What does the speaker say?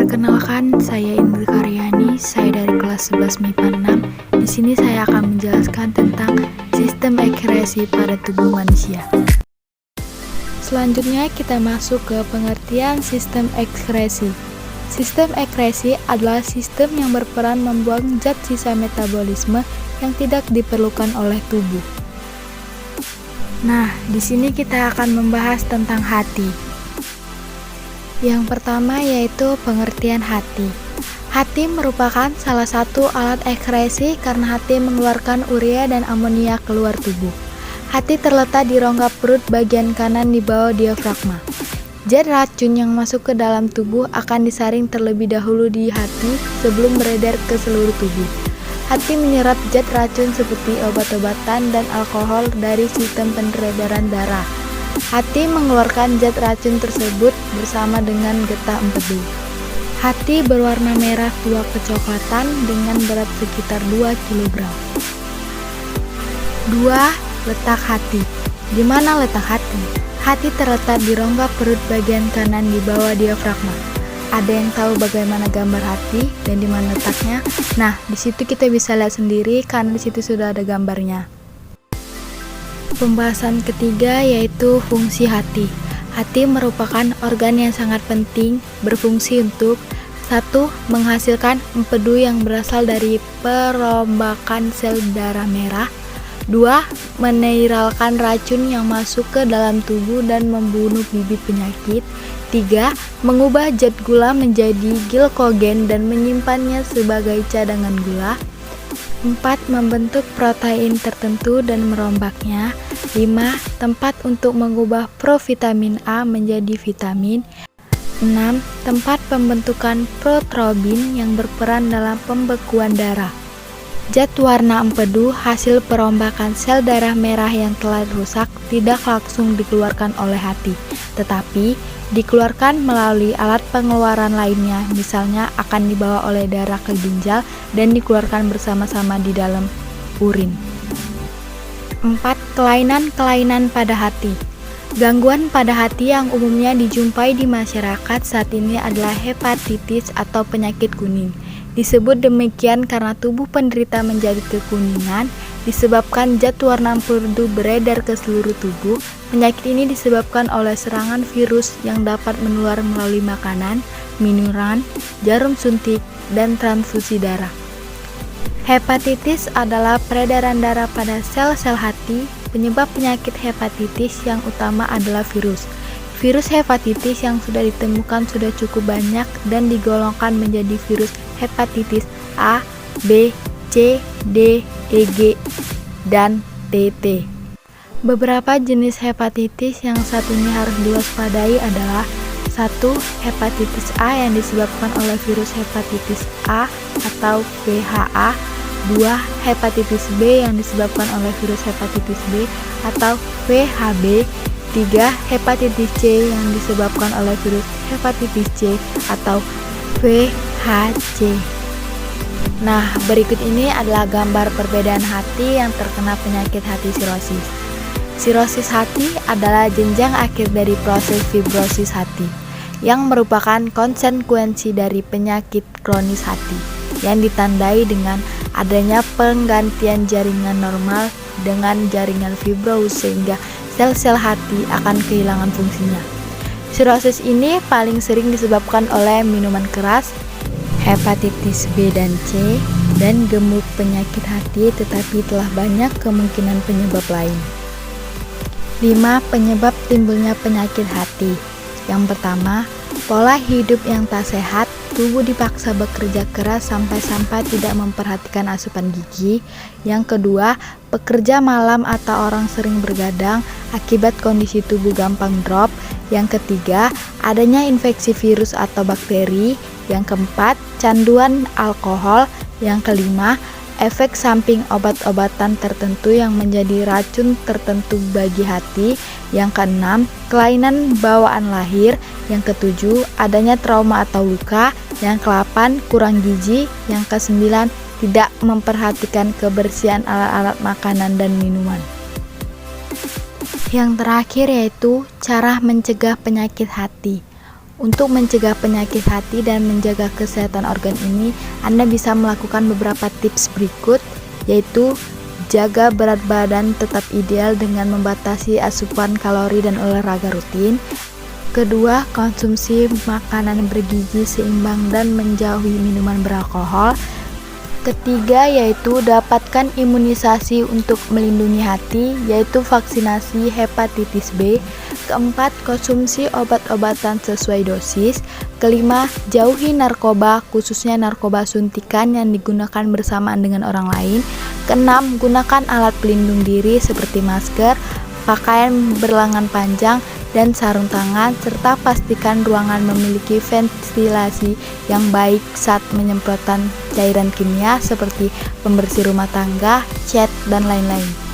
Perkenalkan, saya Indri Karyani, saya dari kelas 11 MIPA 6. Di sini saya akan menjelaskan tentang sistem ekskresi pada tubuh manusia. Selanjutnya kita masuk ke pengertian sistem ekskresi. Sistem ekskresi adalah sistem yang berperan membuang zat sisa metabolisme yang tidak diperlukan oleh tubuh. Nah, di sini kita akan membahas tentang hati. Yang pertama yaitu pengertian hati. Hati merupakan salah satu alat ekskresi karena hati mengeluarkan urea dan amonia keluar tubuh. Hati terletak di rongga perut bagian kanan di bawah diafragma. Zat racun yang masuk ke dalam tubuh akan disaring terlebih dahulu di hati sebelum beredar ke seluruh tubuh. Hati menyerap zat racun seperti obat-obatan dan alkohol dari sistem peredaran darah. Hati mengeluarkan zat racun tersebut bersama dengan getah empedu. Hati berwarna merah tua kecoklatan dengan berat sekitar 2 kg. 2. Letak hati. Di mana letak hati? Hati terletak di rongga perut bagian kanan di bawah diafragma. Ada yang tahu bagaimana gambar hati dan di mana letaknya? Nah, di situ kita bisa lihat sendiri karena di situ sudah ada gambarnya. Pembahasan ketiga yaitu fungsi hati. Hati merupakan organ yang sangat penting, berfungsi untuk 1. Menghasilkan empedu yang berasal dari perombakan sel darah merah. 2. Menetralkan racun yang masuk ke dalam tubuh dan membunuh bibit penyakit. 3. Mengubah zat gula menjadi glykogen dan menyimpannya sebagai cadangan gula. 4. Membentuk protein tertentu dan merombaknya. 5. Tempat untuk mengubah provitamin A menjadi vitamin. 6. Tempat pembentukan protrobin yang berperan dalam pembekuan darah. Zat warna empedu hasil perombakan sel darah merah yang telah rusak tidak langsung dikeluarkan oleh hati, tetapi dikeluarkan melalui alat pengeluaran lainnya, misalnya akan dibawa oleh darah ke ginjal dan dikeluarkan bersama-sama di dalam urin. 4. Kelainan-kelainan pada hati. Gangguan pada hati yang umumnya dijumpai di masyarakat saat ini adalah hepatitis atau penyakit kuning. Disebut demikian karena tubuh penderita menjadi kekuningan disebabkan zat warna empedu beredar ke seluruh tubuh. Penyakit ini disebabkan oleh serangan virus yang dapat menular melalui makanan, minuman, jarum suntik, dan transfusi darah. Hepatitis adalah peredaran darah pada sel-sel hati. Penyebab penyakit hepatitis yang utama adalah virus. Virus hepatitis yang sudah ditemukan sudah cukup banyak dan digolongkan menjadi virus hepatitis A, B, C, D, EG, dan TT. Beberapa jenis hepatitis yang saat ini harus diwaspadai adalah 1. Hepatitis A yang disebabkan oleh virus hepatitis A atau VHA. 2. Hepatitis B yang disebabkan oleh virus hepatitis B atau VHB. 3. Hepatitis C yang disebabkan oleh virus hepatitis C atau VHC. Nah, berikut ini adalah gambar perbedaan hati yang terkena penyakit hati sirosis. Sirosis hati adalah jenjang akhir dari proses fibrosis hati, yang merupakan konsekuensi dari penyakit kronis hati, yang ditandai dengan adanya penggantian jaringan normal dengan jaringan fibrosis sehingga sel-sel hati akan kehilangan fungsinya. Sirosis ini paling sering disebabkan oleh minuman keras, hepatitis B dan C, dan gemuk penyakit hati, tetapi telah banyak kemungkinan penyebab lain. 5. Penyebab timbulnya penyakit hati. Yang pertama, pola hidup yang tak sehat. Tubuh dipaksa bekerja keras sampai-sampai tidak memperhatikan asupan gizi. Yang kedua, pekerja malam atau orang sering bergadang akibat kondisi tubuh gampang drop. Yang ketiga, adanya infeksi virus atau bakteri. Yang keempat, canduan alkohol. Yang kelima, efek samping obat-obatan tertentu yang menjadi racun tertentu bagi hati. Yang keenam, kelainan bawaan lahir. Yang ketujuh, adanya trauma atau luka. Yang kedelapan, kurang gizi. Yang kesembilan, tidak memperhatikan kebersihan alat-alat makanan dan minuman. Yang terakhir yaitu cara mencegah penyakit hati. Untuk mencegah penyakit hati dan menjaga kesehatan organ ini, Anda bisa melakukan beberapa tips berikut, yaitu jaga berat badan tetap ideal dengan membatasi asupan kalori dan olahraga rutin. Kedua, konsumsi makanan bergizi seimbang dan menjauhi minuman beralkohol. Ketiga, yaitu dapatkan imunisasi untuk melindungi hati, yaitu vaksinasi hepatitis B. Keempat, konsumsi obat-obatan sesuai dosis. Kelima, jauhi narkoba, khususnya narkoba suntikan yang digunakan bersamaan dengan orang lain. Keenam, gunakan alat pelindung diri seperti masker, pakaian berlengan panjang, dan sarung tangan, serta pastikan ruangan memiliki ventilasi yang baik saat penyemprotan cairan kimia seperti pembersih rumah tangga, cat, dan lain-lain.